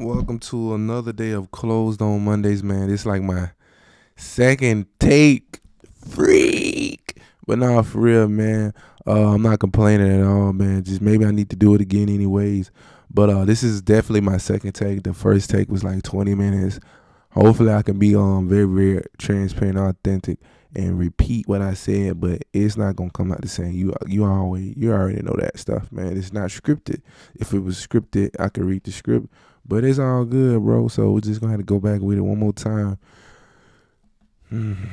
Welcome to another day of Closed on Mondays, man. It's like my second take. Freak. But nah, for real, man. I'm not complaining at all, man. Just maybe I need to do it again anyways. But this is definitely my second take. The first take was like 20 minutes. Hopefully I can be very, very transparent, authentic, and repeat what I said, but it's not gonna come out the same. You already know that stuff, man. It's not scripted. If it was scripted, I could read the script. But it's all good, bro. So we're just gonna have to go back with it one more time. One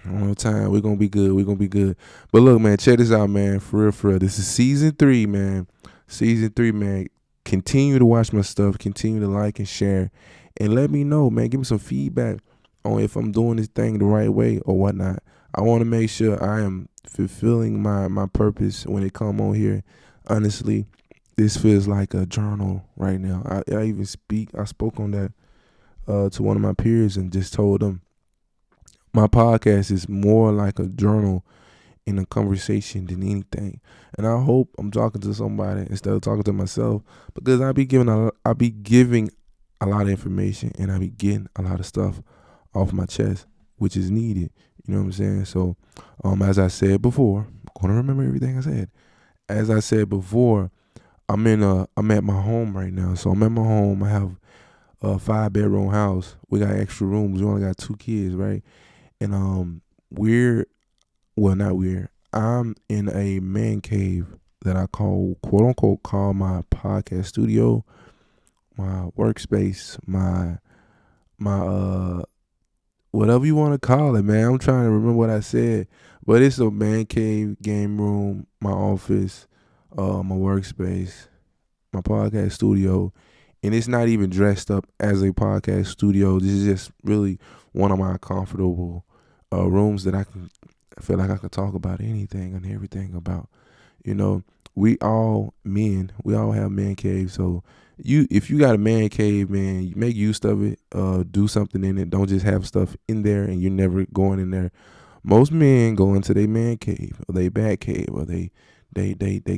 more time. We're gonna be good. We're gonna be good. But look, man, check this out, man. For real, for real. This is season 3, man. Season 3, man. Continue to watch my stuff. Continue to like and share. And let me know, man. Give me some feedback on if I'm doing this thing the right way or whatnot. I want to make sure I am fulfilling my purpose when it come on here. Honestly, this feels like a journal right now. I spoke on that to one of my peers and just told them my podcast is more like a journal in a conversation than anything. And I hope I'm talking to somebody instead of talking to myself, because I be giving a lot of information and I be getting a lot of stuff off my chest, which is needed. You know what I'm saying? So, as I said before, I'm gonna remember everything I said. As I said before, I'm at my home right now. So I'm at my home. I have a 5-bedroom house. We got extra rooms. We only got 2 kids, right? And we're well, not weird. I'm in a man cave that I call, quote unquote, call my podcast studio, my workspace, my whatever you want to call it, man. I'm trying to remember what I said, but it's a man cave, game room, my office, my workspace, my podcast studio, and it's not even dressed up as a podcast studio. This is just really one of my comfortable rooms that I feel like I could talk about anything and everything about. You know, we all have man caves. So if you got a man cave, man, you make use of it. Do something in it. Don't just have stuff in there and you're never going in there. Most men go into their man cave or they bat cave or they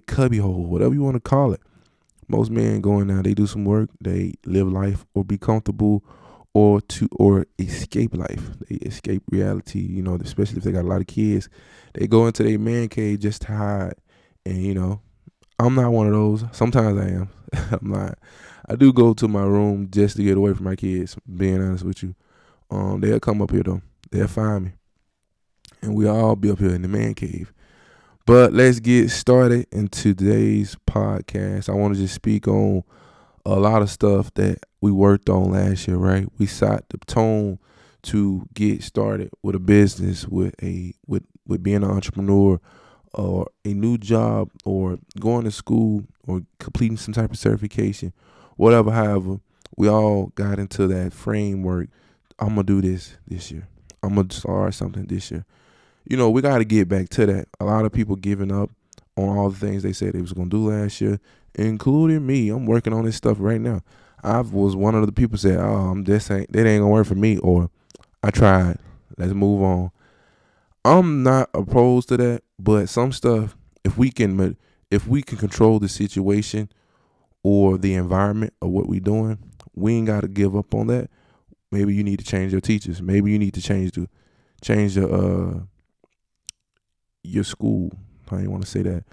cubby hole, whatever you want to call it. Most men go in there, they do some work, they live life or be comfortable or escape life. They escape reality, especially if they got a lot of kids. They go into their man cave just to hide. And I'm not one of those. Sometimes I am. I'm not. I do go to my room just to get away from my kids, being honest with you. They'll come up here though. They'll find me. And we'll all be up here in the man cave. But let's get started in today's podcast. I want to just speak on a lot of stuff that we worked on last year, right? We set the tone to get started with a business, with being an entrepreneur, or a new job, or going to school, or completing some type of certification, whatever. However, we all got into that framework. I'm gonna do this year. I'm gonna start something this year. We got to get back to that. A lot of people giving up on all the things they said they was gonna do last year, including me. I'm working on this stuff right now. I was one of the people said, "Oh, that ain't gonna work for me," or "I tried. Let's move on." I'm not opposed to that, but some stuff, if we can control the situation or the environment of what we doing, we ain't got to give up on that. Maybe you need to change your teachers. Maybe you need to change your school. I didn't want to say that.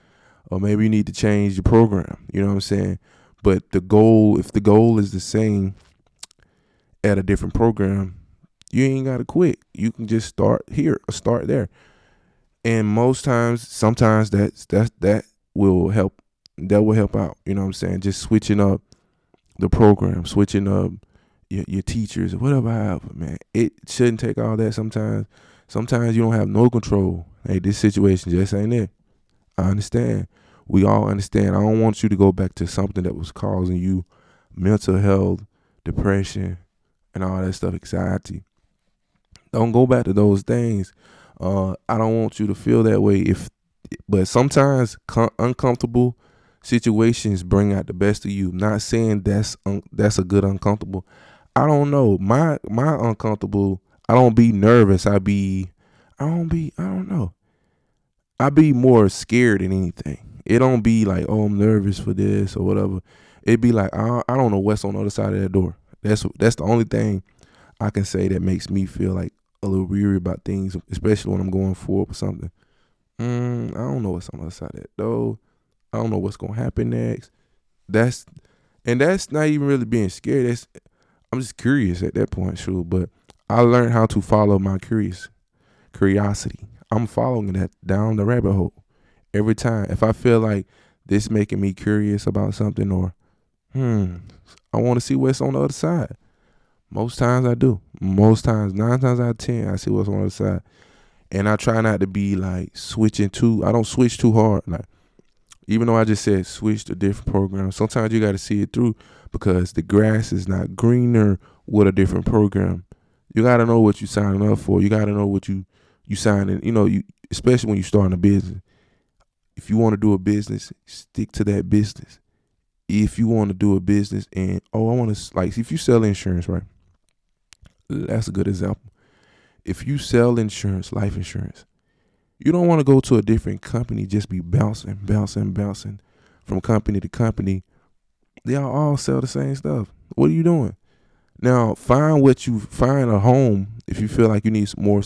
Or maybe you need to change your program. You know what I'm saying? But if the goal is the same at a different program, you ain't got to quit. You can just start here or start there. And sometimes that will help. That will help out. You know what I'm saying? Just switching up the program, switching up your teachers or whatever. However, man, it shouldn't take all that. Sometimes you don't have no control. Hey, this situation just ain't it. I understand. We all understand. I don't want you to go back to something that was causing you mental health, depression, and all that stuff, anxiety. Don't go back to those things. I don't want you to feel that way. But sometimes uncomfortable situations bring out the best of you. Not saying that's a good uncomfortable. I don't know. My uncomfortable. I don't be nervous. I don't know. I be more scared than anything. It don't be like, oh, I'm nervous for this or whatever. It'd be like I don't know what's on the other side of that door. That's the only thing I can say that makes me feel like a little weary about things, especially when I'm going forward with something. I don't know what's on the other side of that door. I don't know what's gonna happen next. That's that's not even really being scared. I'm just curious at that point, sure. But I learned how to follow my curiosity. I'm following that down the rabbit hole every time. If I feel like this making me curious about something, or I want to see what's on the other side. Most times I do. Most times, 9 times out of 10, I see what's on the other side. And I try not to be like switching too. I don't switch too hard. Like, even though I just said switch to different programs, sometimes you got to see it through because the grass is not greener with a different program. You got to know what you're signing up for. You got to know what you signing. You especially when you're starting a business. If you want to do a business, stick to that business. If you want to do a business and I want to, like, if you sell insurance, right? That's a good example. If you sell insurance, life insurance, you don't want to go to a different company, just be bouncing from company to company. They all sell the same stuff. What are you doing? Now, find a home if you feel like you need some more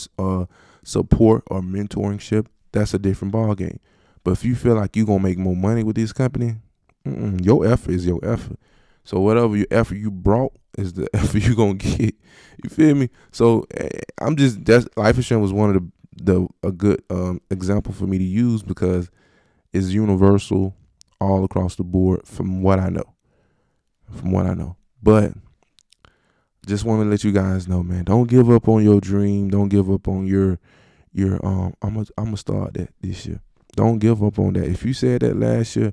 support or mentorship. That's a different ball game. But if you feel like you're going to make more money with this company, your effort is your effort. So whatever your effort you brought is the effort you going to get. You feel me? So that's life insurance was one of a good example for me to use because it's universal all across the board from what I know. But just want to let you guys know, man, don't give up on your dream. Don't give up on your I'm gonna start that this year. Don't give up on that. If you said that last year,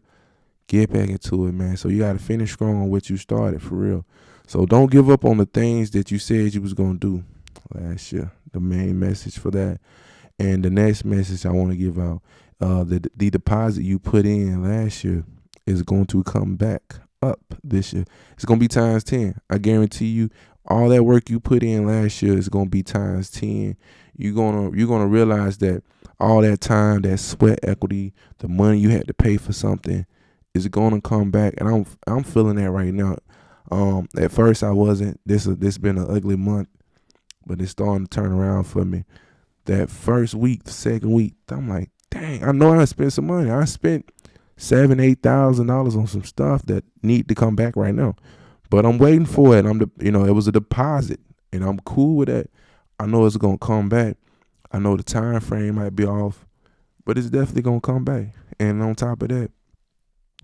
get back into it, man. So you got to finish strong on what you started, for real. So don't give up on the things that you said you was going to do last year. The main message for that. And the next message I want to give out, the deposit you put in last year is going to come back up this year. It's going to be times 10. I guarantee you, all that work you put in last year is going to be times 10. You're gonna realize that all that time, that sweat equity, the money you had to pay for something is going to come back. And I'm feeling that right now. At first I wasn't. This been an ugly month, but it's starting to turn around for me. That first week, the second week, I'm like, dang, I know I spent some money. I spent $7,000-8,000 on some stuff that need to come back right now. But I'm waiting for it. It was a deposit, and I'm cool with that. I know it's gonna come back. I know the time frame might be off, but it's definitely gonna come back. And on top of that,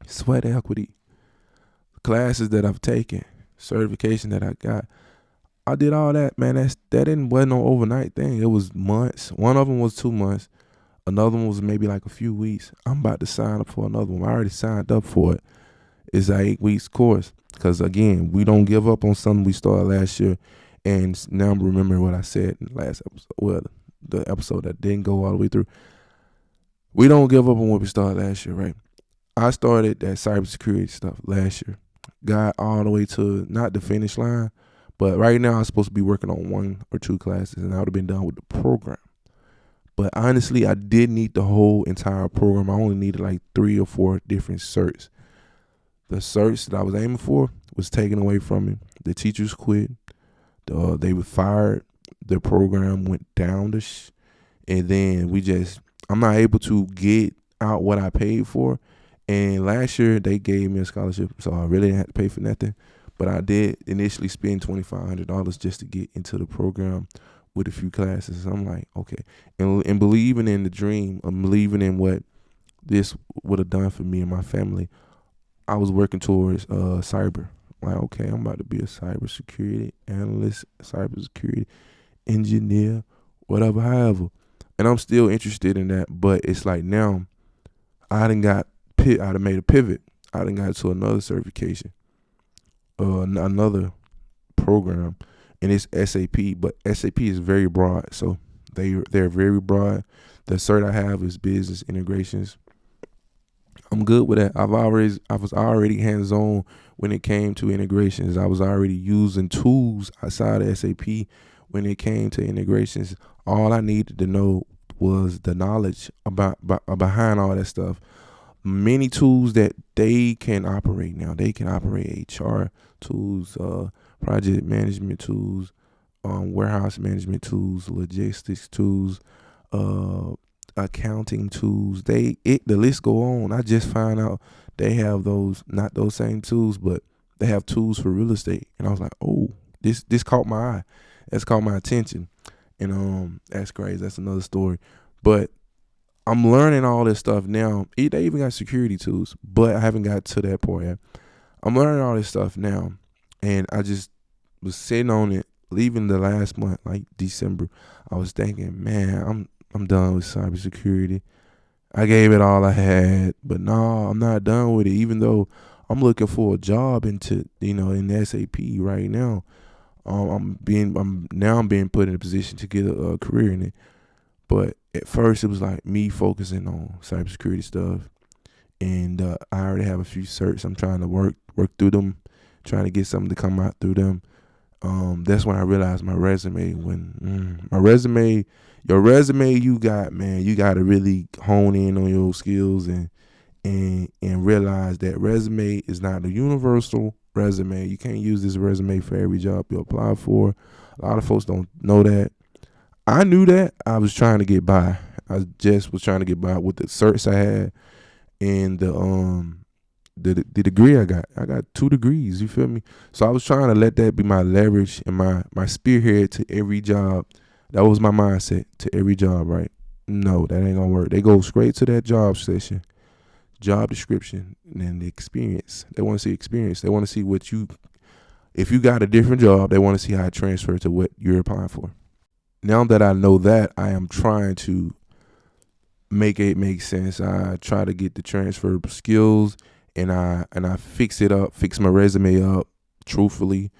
sweat equity, classes that I've taken, certification that I got, I did all that, man. Wasn't no overnight thing. It was months. One of them was 2 months. Another one was maybe like a few weeks. I'm about to sign up for another one. I already signed up for it. It's an 8 weeks course. Because again, we don't give up on something we started last year. And now I'm remembering what I said in the last episode. Well, the episode that didn't go all the way through. We don't give up on what we started last year, right? I started that cybersecurity stuff last year. Got all the way to not the finish line, but right now I'm supposed to be working on 1 or 2 classes, and I would have been done with the program. But honestly, I did need the whole entire program. I only needed like 3 or 4 different certs. The certs that I was aiming for was taken away from me. The teachers quit. They were fired. The program went down and then I'm not able to get out what I paid for. And last year they gave me a scholarship, so I really didn't have to pay for nothing. But I did initially spend $2,500 just to get into the program with a few classes. I'm like, okay. And believing in the dream, I'm believing in what this would have done for me and my family, I was working towards cyber. Like, okay, I'm about to be a cybersecurity analyst, cybersecurity engineer, whatever, however. And I'm still interested in that, but it's like now I done made a pivot. I done got to another certification, another program, and it's SAP. But SAP is very broad, so they're very broad. The cert I have is business integrations. I'm good with that. I was already hands-on when it came to integrations. I was already using tools outside of SAP when it came to integrations. All I needed to know was the knowledge behind all that stuff. many tools that they can operate now. They can operate HR tools, project management tools, warehouse management tools, logistics tools, uh, accounting tools. The list go on. I just found out they have those, not those same tools, but they have tools for real estate. And I was like, oh, this caught my eye. That's caught my attention. And that's crazy. That's another story. But I'm learning all this stuff now. They even got security tools, but I haven't got to that point yet. I'm learning all this stuff now, and I just was sitting on it, leaving the last month, like December. I was thinking, man, I'm done with cybersecurity. I gave it all I had, but no, I'm not done with it. Even though I'm looking for a job in SAP right now. I'm being put in a position to get a career in it. But at first, it was like me focusing on cybersecurity stuff, and I already have a few certs. I'm trying to work through them, trying to get something to come out through them. That's when I realized my resume. Your resume, you got to really hone in on your skills and realize that resume is not a universal resume. You can't use this resume for every job you apply for. A lot of folks don't know that. I knew that. I was trying to get by. I just was trying to get by with the certs I had and the degree I got. I got 2 degrees. You feel me? So I was trying to let that be my leverage and my spearhead to every job. That was my mindset to every job, right? No, that ain't gonna work. They go straight to that job session, job description, and then the experience. They want to see experience. They want to see if you got a different job, they want to see how it transfers to what you're applying for. Now that I know that, I am trying to make it make sense. I try to get the transferable skills, and I fix my resume up truthfully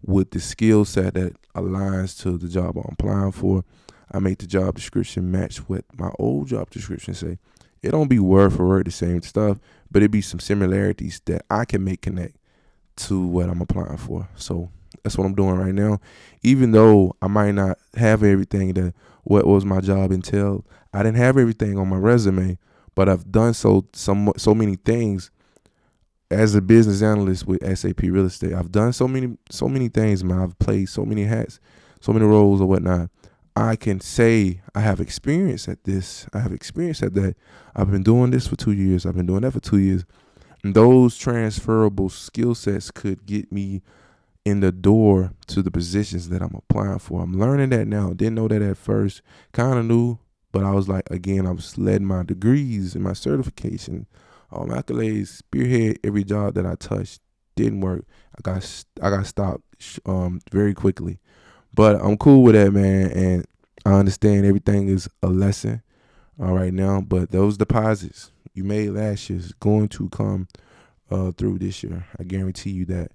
with the skill set that aligns to the job I'm applying for. I make the job description match what my old job description say. It don't be word for word the same stuff, but it be some similarities that I can make connect to what I'm applying for. So that's what I'm doing right now. Even though I might not have everything that what was my job entailed, I didn't have everything on my resume, but I've done so many things as a business analyst with SAP Real Estate. I've done so many things, man. I've played so many hats, so many roles or whatnot. I can say I have experience at this. I have experience at that. I've been doing this for 2 years. I've been doing that for 2 years. And those transferable skill sets could get me in the door to the positions that I'm applying for. I'm learning that now. Didn't know that at first. Kind of knew, but I was like, again, I was letting my degrees and my certification, all my accolades, spearhead every job that I touched. Didn't work. I got stopped very quickly. But I'm cool with that, man, and I understand everything is a lesson right now. But those deposits you made last year is going to come through this year. I guarantee you that.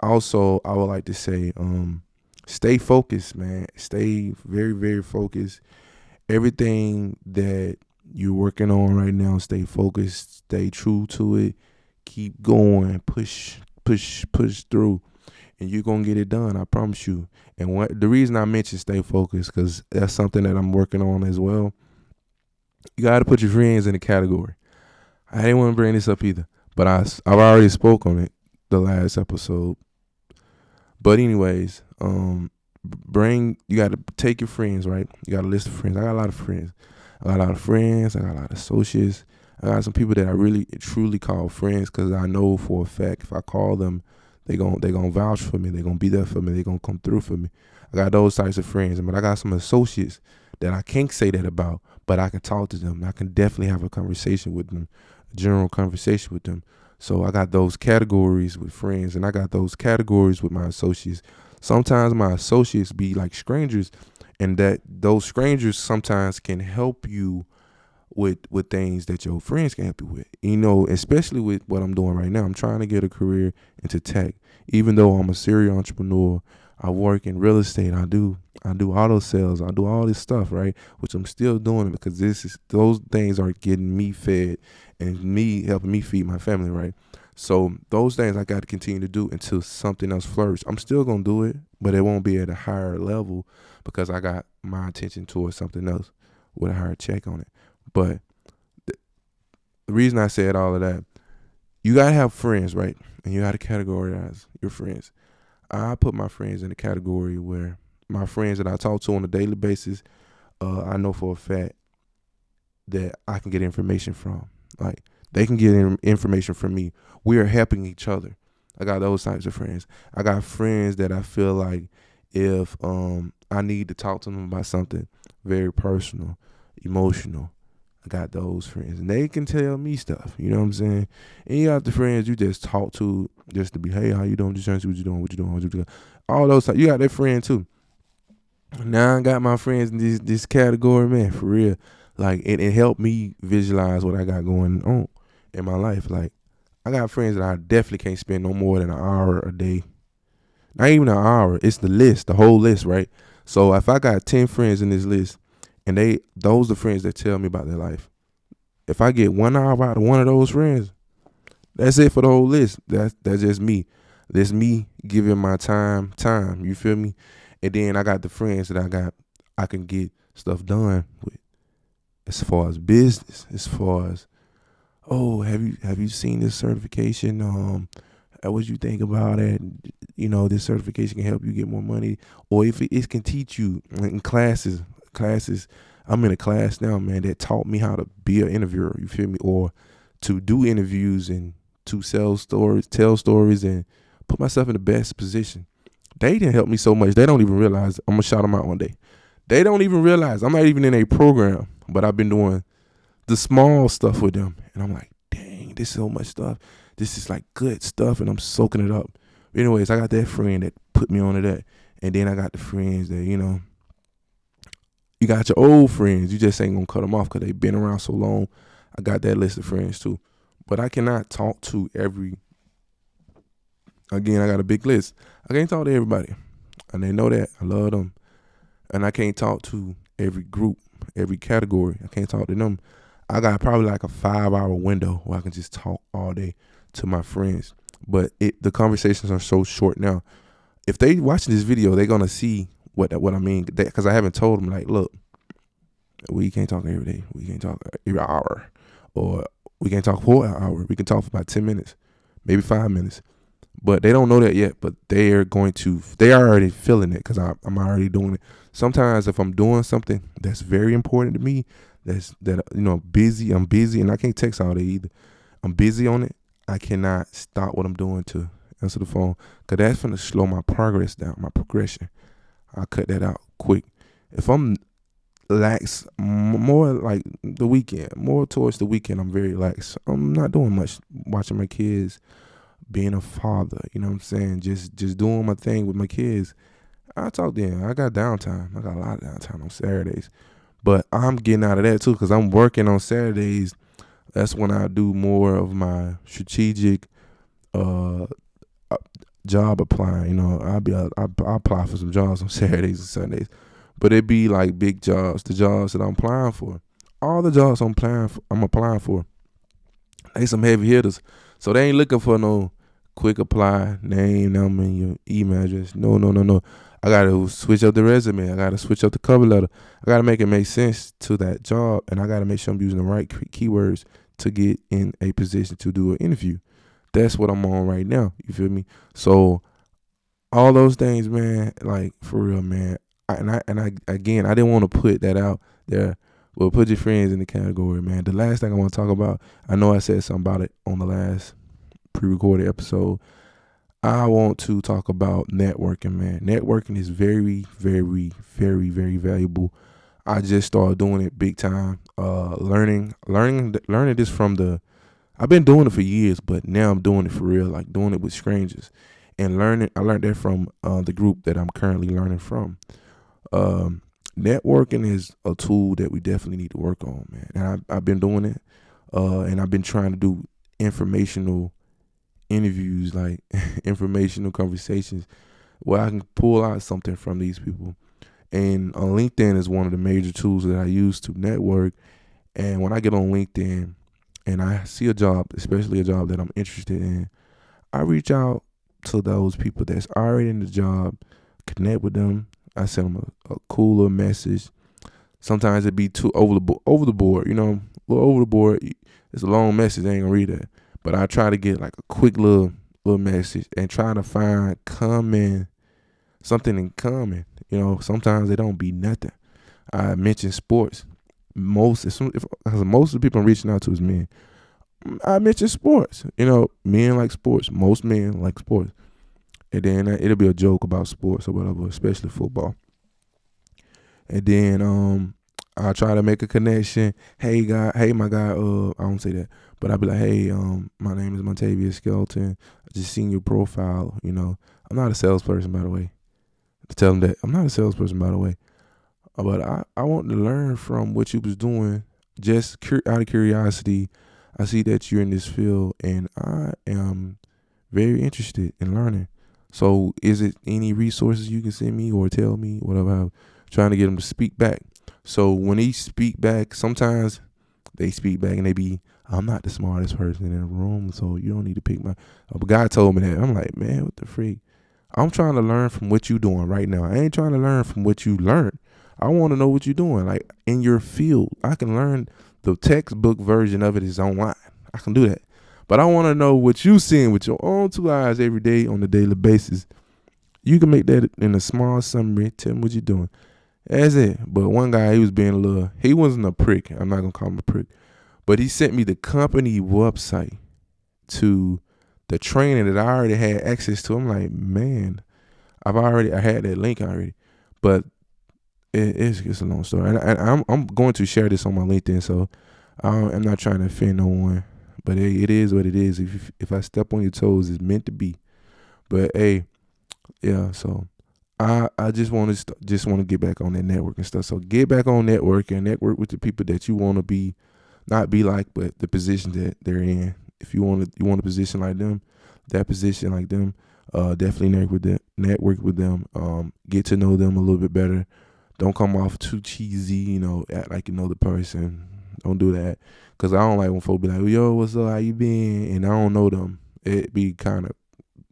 Also, I would like to say, stay focused, man. Stay very, very focused. Everything that you're working on right now, stay focused. Stay true to it. Keep going. Push through. And you're going to get it done, I promise you. And the reason I mentioned stay focused, because that's something that I'm working on as well. You got to put your friends in the category. I didn't want to bring this up either, but I've already spoke on it the last episode. But anyways, you got to take your friends, right? You got a list of friends. I got a lot of friends. I got a lot of associates. I got some people that I really truly call friends because I know for a fact if I call them, they gonna vouch for me. They're gonna be there for me. They're gonna come through for me. I got those types of friends. But I got some associates that I can't say that about, but I can talk to them. I can definitely have a conversation with them, a general conversation with them. So I got those categories with friends, and I got those categories with my associates. Sometimes my associates be like strangers, and that those strangers sometimes can help you with things that your friends can help you with. Especially with what I'm doing right now. I'm trying to get a career into tech. Even though I'm a serial entrepreneur, I work in real estate. I do auto sales. I do all this stuff, right? Which I'm still doing because those things are getting me fed and me helping me feed my family, right? So those things I got to continue to do until something else flourishes. I'm still going to do it, but it won't be at a higher level because I got my attention towards something else with a higher check on it. But the reason I said all of that, you gotta have friends, right? And you gotta categorize your friends. I put my friends in a category where my friends that I talk to on a daily basis, I know for a fact that I can get information from. Like they can get information from me. We are helping each other. I got those types of friends. I got friends that I feel like if I need to talk to them about something very personal, emotional, I got those friends, and they can tell me stuff. You know what I'm saying? And you got the friends you just talk to just to be, hey, how you doing? Just trying to see what you doing, what you doing, what you doing. All those. You got that friend too. Now I got my friends in this category, man, for real. Like it helped me visualize what I got going on in my life. Like I got friends that I definitely can't spend no more than an hour a day. Not even an hour. It's the list, the whole list, right? So if I got 10 friends in this list, and those are the friends that tell me about their life. If I get 1 hour out of one of those friends, that's it for the whole list. That's just me. That's me giving my time. You feel me? And then I got the friends that I can get stuff done with. As far as business, as far as, oh, have you seen this certification? What you think about it? You know, this certification can help you get more money, or if it can teach you in classes. I'm in a class now, man, that taught me how to be an interviewer. You feel me? Or to do interviews and to tell stories, and put myself in the best position. They didn't help me so much. They don't even realize. I'm gonna shout them out one day. They don't even realize I'm not even in a program, but I've been doing the small stuff with them, and I'm like, dang, this is so much stuff. This is like good stuff, and I'm soaking it up. Anyways, I got that friend that put me onto that, and then I got the friends that, you know, you got your old friends. You just ain't gonna cut them off because they've been around so long. I got that list of friends too, but I cannot talk to every. Again, I got a big list. I can't talk to everybody, and they know that. I love them, and I can't talk to every group, every category. I can't talk to them. I got probably like a 5-hour window where I can just talk all day to my friends. But the conversations are so short now. If they watching this video, they're gonna see what I mean. Because I haven't told them, like, look, we can't talk every day. We can't talk every hour, or we can't talk for an hour. We can talk for about 10 minutes, maybe 5 minutes. But they don't know that yet. But they are already feeling it because I'm already doing it. Sometimes if I'm doing something that's very important to me, busy, I'm busy, and I can't text all day either. I'm busy on it. I cannot stop what I'm doing to answer the phone, because that's going to slow my progress down, my progression. I'll cut that out quick. If I'm lax, more like the weekend, more towards the weekend, I'm very lax. I'm not doing much, watching my kids, being a father, you know what I'm saying? Just doing my thing with my kids. I talk to them. I got downtime. I got a lot of downtime on Saturdays. But I'm getting out of that too, because I'm working on Saturdays. That's when I do more of my strategic job applying. You know, I apply for some jobs on Saturdays and Sundays, but it be like big jobs, the jobs that I'm applying for. All the jobs I'm applying for, they some heavy hitters. So they ain't looking for no quick apply, name, number, and your email address. No. I gotta switch up the resume. I gotta switch up the cover letter. I gotta make it make sense to that job, and I gotta make sure I'm using the right keywords to get in a position to do an interview. That's what I'm on right now. You feel me? So all those things, man, like for real, man. I didn't want to put that out there. Well, put your friends in the category, man. The last thing I want to talk about, I know I said something about it on the last pre-recorded episode. I want to talk about networking, man. Networking is very, very, very, very valuable. I just started doing it big time. Learning this from I've been doing it for years, but now I'm doing it for real, like doing it with strangers. And I learned that from the group that I'm currently learning from. Networking is a tool that we definitely need to work on, man. And I've been doing it, and I've been trying to do informational interviews, like informational conversations where I can pull out something from these people. And LinkedIn is one of the major tools that I use to network. And when I get on LinkedIn and I see a job, especially a job that I'm interested in, I reach out to those people that's already in the job, connect with them. I send them a cool little message. Sometimes it be too over the board, you know, little over the board. It's a long message. I ain't gonna read that, but I try to get like a quick little message and try to find something in common. Sometimes it don't be nothing. I mention sports. Most of the people I'm reaching out to is men. I mention sports. Men like sports. Most men like sports. And then it'll be a joke about sports or whatever, especially football. And then I try to make a connection. Hey my guy, I don't say that, but I'll be like, hey, my name is Mon Skelton. I just seen your profile. I'm not a salesperson, by the way. To tell them that I'm not a salesperson, by the way. But I want to learn from what you was doing, just out of curiosity. I see that you're in this field, and I am very interested in learning. So is it any resources you can send me or tell me, whatever? I'm trying to get them to speak back. So when they speak back, sometimes they speak back and they be, I'm not the smartest person in the room, so you don't need to pick my. A guy told me that. I'm like, man, what the freak? I'm trying to learn from what you doing right now. I ain't trying to learn from what you learned. I want to know what you're doing, like in your field. I can learn the textbook version of it is online. I can do that. But I want to know what you seeing with your own two eyes every day on a daily basis. You can make that in a small summary. Tell me what you're doing. That's it. But one guy, he wasn't a prick. I'm not going to call him a prick. But he sent me the company website to the training that I already had access to. I'm like, man, I had that link already. But it's a long story. And I'm going to share this on my LinkedIn, so I'm not trying to offend no one. But hey, it is what it is. If I step on your toes, it's meant to be. But hey, yeah. So I just want to get back on that network and stuff. So get back on network and network with the people that you want to not be like, but the position that they're in. If you want a position like them, that position like them, definitely network with them. Get to know them a little bit better. Don't come off too cheesy. Act like you know the person. Don't do that. Because I don't like when folks be like, yo, what's up? How you been? And I don't know them. It'd be kind of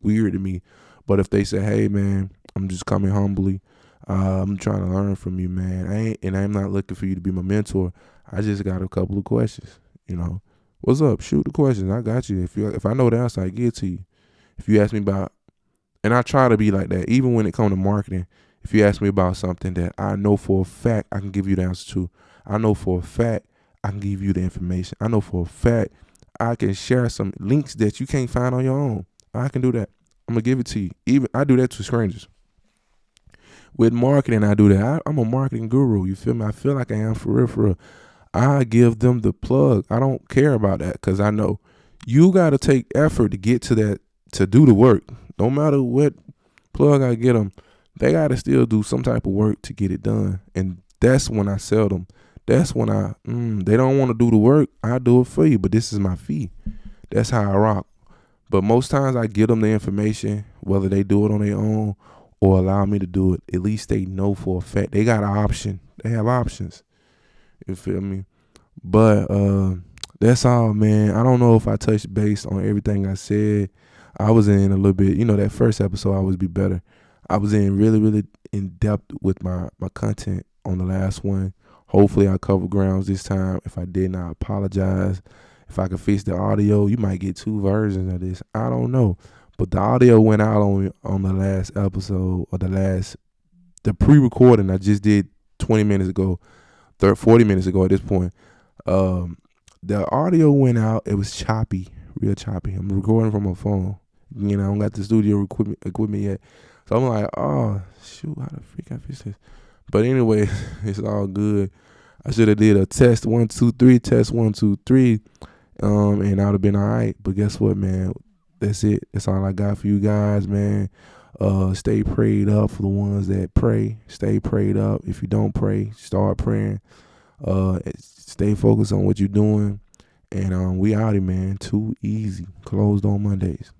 weird to me. But if they say, hey, man, I'm just coming humbly. I'm trying to learn from you, man. I'm not looking for you to be my mentor. I just got a couple of questions. What's up? Shoot the questions. I got you. If I know the answer, I give it to you. If you ask me about, and I try to be like that, even when it comes to marketing. If you ask me about something that I know for a fact I can give you the answer to, I know for a fact I can give you the information. I know for a fact I can share some links that you can't find on your own. I can do that. I'm going to give it to you. Even I do that to strangers. With marketing, I do that. I'm a marketing guru. You feel me? I feel like I am for real. I give them the plug. I don't care about that because I know you got to take effort to get to that, to do the work. No matter what plug I get them, they got to still do some type of work to get it done. And that's when I sell them. That's when they don't want to do the work. I do it for you, but this is my fee. That's how I rock. But most times I give them the information, whether they do it on their own or allow me to do it. At least they know for a fact. They got an option. They have options. You feel me? But that's all, man. I don't know if I touched base on everything I said. I was in a little bit, that first episode I always be better. I was in really, really in depth with my content on the last one. Hopefully I covered grounds this time. If I didn't, I apologize. If I could fix the audio, you might get 2 versions of this. I don't know. But the audio went out on the last episode, or the pre-recording I just did 20 minutes ago, 40 minutes ago at this point. The audio went out. It was choppy, real choppy. I'm recording from my phone. I don't got the studio equipment yet. So I'm like, oh, shoot, how the freak I fix this? But anyway, it's all good. I should have did a test 1, 2, 3, test 1, 2, 3, and I'd have been all right. But guess what, man? That's it. That's all I got for you guys, man. Stay prayed up for the ones that pray. Stay prayed up. If you don't pray, start praying. Stay focused on what you're doing. And we out here, man. Too easy. Closed on Mondays.